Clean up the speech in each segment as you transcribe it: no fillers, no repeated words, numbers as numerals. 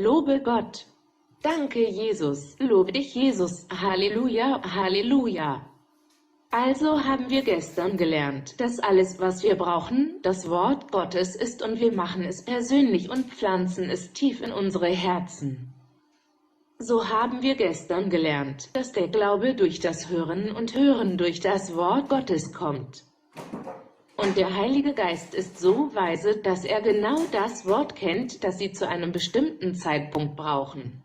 Lobe Gott. Danke, Jesus. Lobe dich, Jesus. Halleluja, Halleluja. Also haben wir gestern gelernt, dass alles, was wir brauchen, das Wort Gottes ist und wir machen es persönlich und pflanzen es tief in unsere Herzen. So haben wir gestern gelernt, dass der Glaube durch das Hören und Hören durch das Wort Gottes kommt. Und der Heilige Geist ist so weise, dass er genau das Wort kennt, das sie zu einem bestimmten Zeitpunkt brauchen.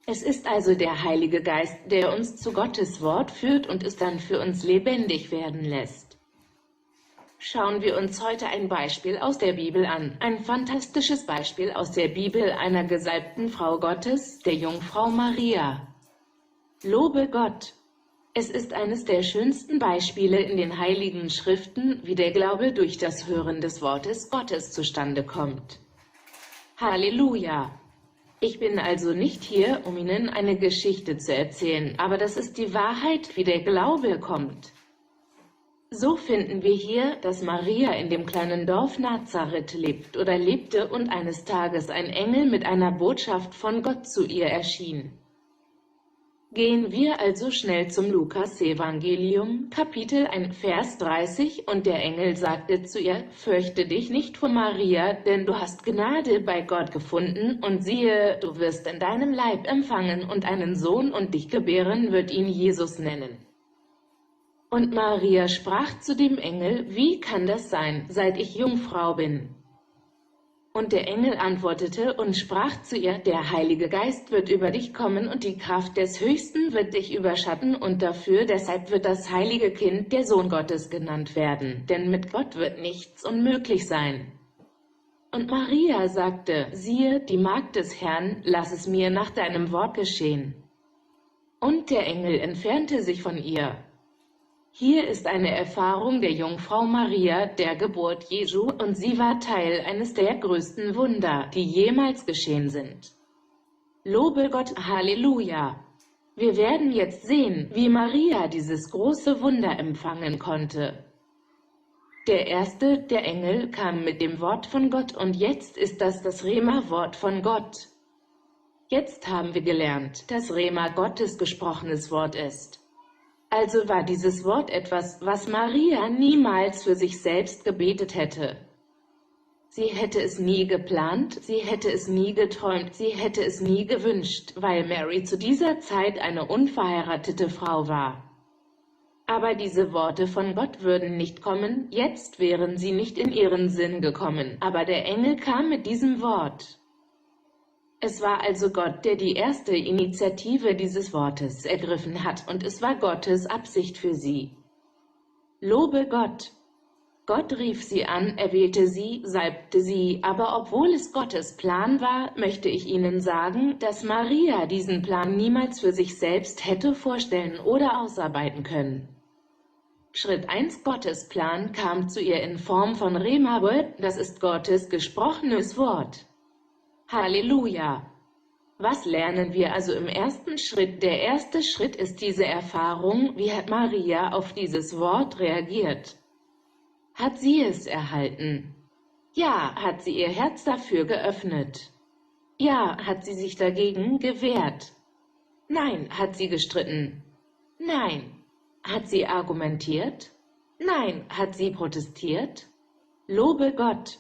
Es ist also der Heilige Geist, der uns zu Gottes Wort führt und es dann für uns lebendig werden lässt. Schauen wir uns heute ein Beispiel aus der Bibel an, ein fantastisches Beispiel aus der Bibel einer gesalbten Frau Gottes, der Jungfrau Maria. Lobe Gott! Es ist eines der schönsten Beispiele in den Heiligen Schriften, wie der Glaube durch das Hören des Wortes Gottes zustande kommt. Halleluja! Ich bin also nicht hier, um Ihnen eine Geschichte zu erzählen, aber das ist die Wahrheit, wie der Glaube kommt. So finden wir hier, dass Maria in dem kleinen Dorf Nazareth lebte und eines Tages ein Engel mit einer Botschaft von Gott zu ihr erschien. Gehen wir also schnell zum Lukas-Evangelium, Kapitel 1, Vers 30, und der Engel sagte zu ihr, fürchte dich nicht vor Maria, denn du hast Gnade bei Gott gefunden, und siehe, du wirst in deinem Leib empfangen und einen Sohn und dich gebären, wird ihn Jesus nennen. Und Maria sprach zu dem Engel, wie kann das sein, seit ich Jungfrau bin? Und der Engel antwortete und sprach zu ihr, der Heilige Geist wird über dich kommen und die Kraft des Höchsten wird dich überschatten und deshalb wird das heilige Kind der Sohn Gottes genannt werden, denn mit Gott wird nichts unmöglich sein. Und Maria sagte, siehe, die Magd des Herrn, lass es mir nach deinem Wort geschehen. Und der Engel entfernte sich von ihr. Hier ist eine Erfahrung der Jungfrau Maria, der Geburt Jesu, und sie war Teil eines der größten Wunder, die jemals geschehen sind. Lobe Gott, Halleluja! Wir werden jetzt sehen, wie Maria dieses große Wunder empfangen konnte. Der Engel, kam mit dem Wort von Gott und jetzt ist das Rema-Wort von Gott. Jetzt haben wir gelernt, dass Rema Gottes gesprochenes Wort ist. Also war dieses Wort etwas, was Maria niemals für sich selbst gebetet hätte. Sie hätte es nie geplant, sie hätte es nie geträumt, sie hätte es nie gewünscht, weil Mary zu dieser Zeit eine unverheiratete Frau war. Aber diese Worte von Gott würden nicht kommen, jetzt wären sie nicht in ihren Sinn gekommen, aber der Engel kam mit diesem Wort. Es war also Gott, der die erste Initiative dieses Wortes ergriffen hat, und es war Gottes Absicht für sie. Lobe Gott! Gott rief sie an, erwählte sie, salbte sie, aber obwohl es Gottes Plan war, möchte ich Ihnen sagen, dass Maria diesen Plan niemals für sich selbst hätte vorstellen oder ausarbeiten können. Schritt 1: Gottes Plan kam zu ihr in Form von Rema-Wort, das ist Gottes gesprochenes Wort. Halleluja! Was lernen wir also im ersten Schritt? Der erste Schritt ist diese Erfahrung, wie hat Maria auf dieses Wort reagiert? Hat sie es erhalten? Ja, hat sie ihr Herz dafür geöffnet? Ja, hat sie sich dagegen gewehrt? Nein, hat sie gestritten? Nein. Hat sie argumentiert? Nein, hat sie protestiert? Lobe Gott!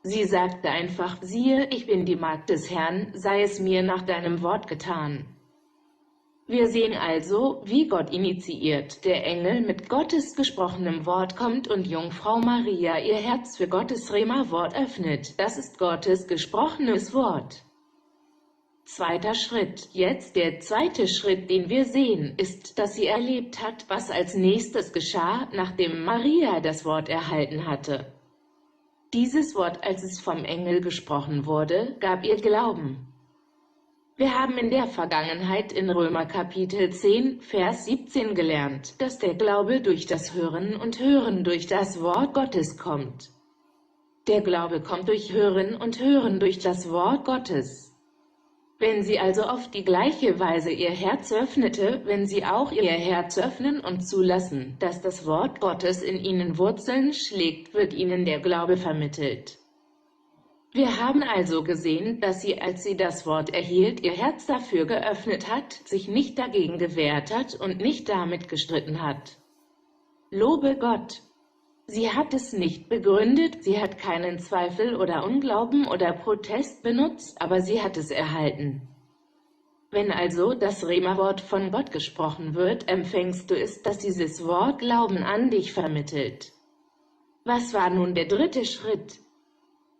Sie sagte einfach, siehe, ich bin die Magd des Herrn, sei es mir nach deinem Wort getan. Wir sehen also, wie Gott initiiert. Der Engel mit Gottes gesprochenem Wort kommt und Jungfrau Maria ihr Herz für Gottes Rema-Wort öffnet. Das ist Gottes gesprochenes Wort. Zweiter Schritt. Jetzt der zweite Schritt, den wir sehen, ist, dass sie erlebt hat, was als nächstes geschah, nachdem Maria das Wort erhalten hatte. Dieses Wort, als es vom Engel gesprochen wurde, gab ihr Glauben. Wir haben in der Vergangenheit in Römer Kapitel 10, Vers 17 gelernt, dass der Glaube durch das Hören und Hören durch das Wort Gottes kommt. Der Glaube kommt durch Hören und Hören durch das Wort Gottes. Wenn sie also auf die gleiche Weise ihr Herz öffnete, wenn sie auch ihr Herz öffnen und zulassen, dass das Wort Gottes in ihnen Wurzeln schlägt, wird ihnen der Glaube vermittelt. Wir haben also gesehen, dass sie, als sie das Wort erhielt, ihr Herz dafür geöffnet hat, sich nicht dagegen gewehrt hat und nicht damit gestritten hat. Lobe Gott! Sie hat es nicht begründet, sie hat keinen Zweifel oder Unglauben oder Protest benutzt, aber sie hat es erhalten. Wenn also das Rema-Wort von Gott gesprochen wird, empfängst du es, dass dieses Wort Glauben an dich vermittelt. Was war nun der dritte Schritt?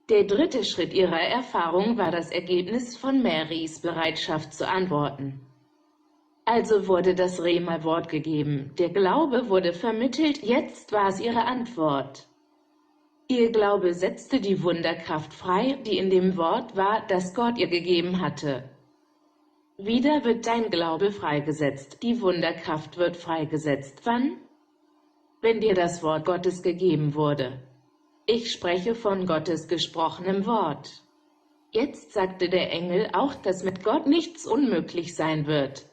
Der dritte Schritt ihrer Erfahrung war das Ergebnis von Marys Bereitschaft zu antworten. Also wurde das Rema-Wort gegeben, der Glaube wurde vermittelt, jetzt war es ihre Antwort. Ihr Glaube setzte die Wunderkraft frei, die in dem Wort war, das Gott ihr gegeben hatte. Wieder wird dein Glaube freigesetzt, die Wunderkraft wird freigesetzt. Wann? Wenn dir das Wort Gottes gegeben wurde. Ich spreche von Gottes gesprochenem Wort. Jetzt sagte der Engel auch, dass mit Gott nichts unmöglich sein wird.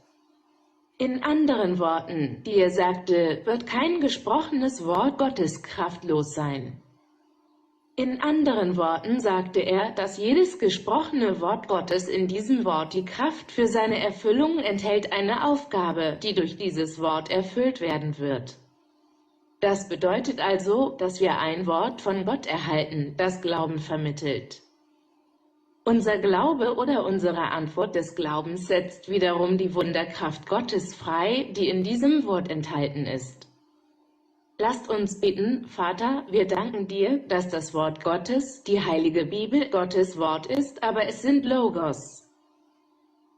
In anderen Worten, die er sagte, wird kein gesprochenes Wort Gottes kraftlos sein. In anderen Worten sagte er, dass jedes gesprochene Wort Gottes in diesem Wort die Kraft für seine Erfüllung enthält, eine Aufgabe, die durch dieses Wort erfüllt werden wird. Das bedeutet also, dass wir ein Wort von Gott erhalten, das Glauben vermittelt. Unser Glaube oder unsere Antwort des Glaubens setzt wiederum die Wunderkraft Gottes frei, die in diesem Wort enthalten ist. Lasst uns beten. Vater, wir danken dir, dass das Wort Gottes, die heilige Bibel, Gottes Wort ist, aber es sind Logos.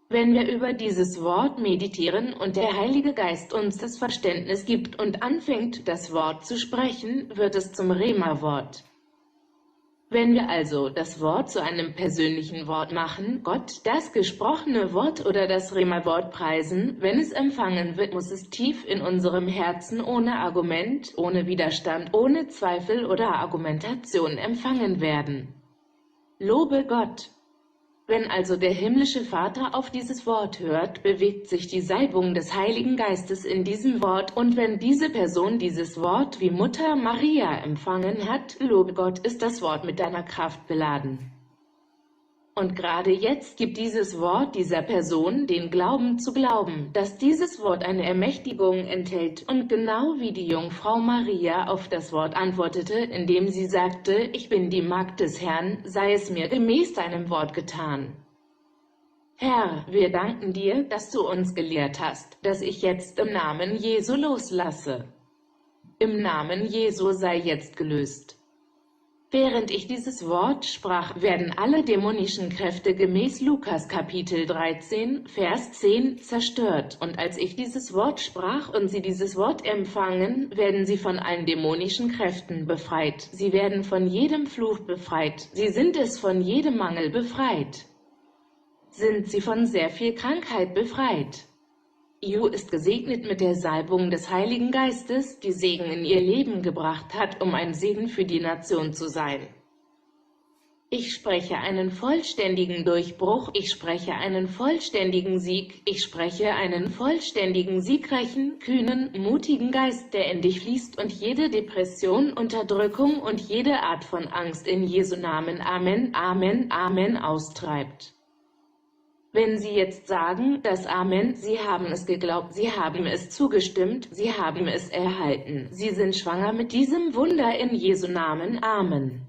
Wenn wir über dieses Wort meditieren und der Heilige Geist uns das Verständnis gibt und anfängt, das Wort zu sprechen, wird es zum Rema-Wort. Wenn wir also das Wort zu einem persönlichen Wort machen, Gott, das gesprochene Wort oder das Rema-Wort preisen, wenn es empfangen wird, muss es tief in unserem Herzen ohne Argument, ohne Widerstand, ohne Zweifel oder Argumentation empfangen werden. Lobe Gott! Wenn also der himmlische Vater auf dieses Wort hört, bewegt sich die Salbung des Heiligen Geistes in diesem Wort, und wenn diese Person dieses Wort wie Mutter Maria empfangen hat, lobe Gott, ist das Wort mit deiner Kraft beladen. Und gerade jetzt gibt dieses Wort dieser Person den Glauben zu glauben, dass dieses Wort eine Ermächtigung enthält, und genau wie die Jungfrau Maria auf das Wort antwortete, indem sie sagte, ich bin die Magd des Herrn, sei es mir gemäß deinem Wort getan. Herr, wir danken dir, dass du uns gelehrt hast, dass ich jetzt im Namen Jesu loslasse. Im Namen Jesu sei jetzt gelöst. Während ich dieses Wort sprach, werden alle dämonischen Kräfte gemäß Lukas Kapitel 13, Vers 10 zerstört, und als ich dieses Wort sprach und sie dieses Wort empfangen, werden sie von allen dämonischen Kräften befreit, sie werden von jedem Fluch befreit, sie sind es von jedem Mangel befreit. Sind sie von sehr viel Krankheit befreit. Ju ist gesegnet mit der Salbung des Heiligen Geistes, die Segen in ihr Leben gebracht hat, um ein Segen für die Nation zu sein. Ich spreche einen vollständigen Durchbruch, ich spreche einen vollständigen Sieg, ich spreche einen vollständigen, siegreichen, kühnen, mutigen Geist, der in dich fließt und jede Depression, Unterdrückung und jede Art von Angst in Jesu Namen Amen, Amen, Amen austreibt. Wenn Sie jetzt sagen, das Amen, Sie haben es geglaubt, Sie haben es zugestimmt, Sie haben es erhalten, Sie sind schwanger mit diesem Wunder in Jesu Namen. Amen.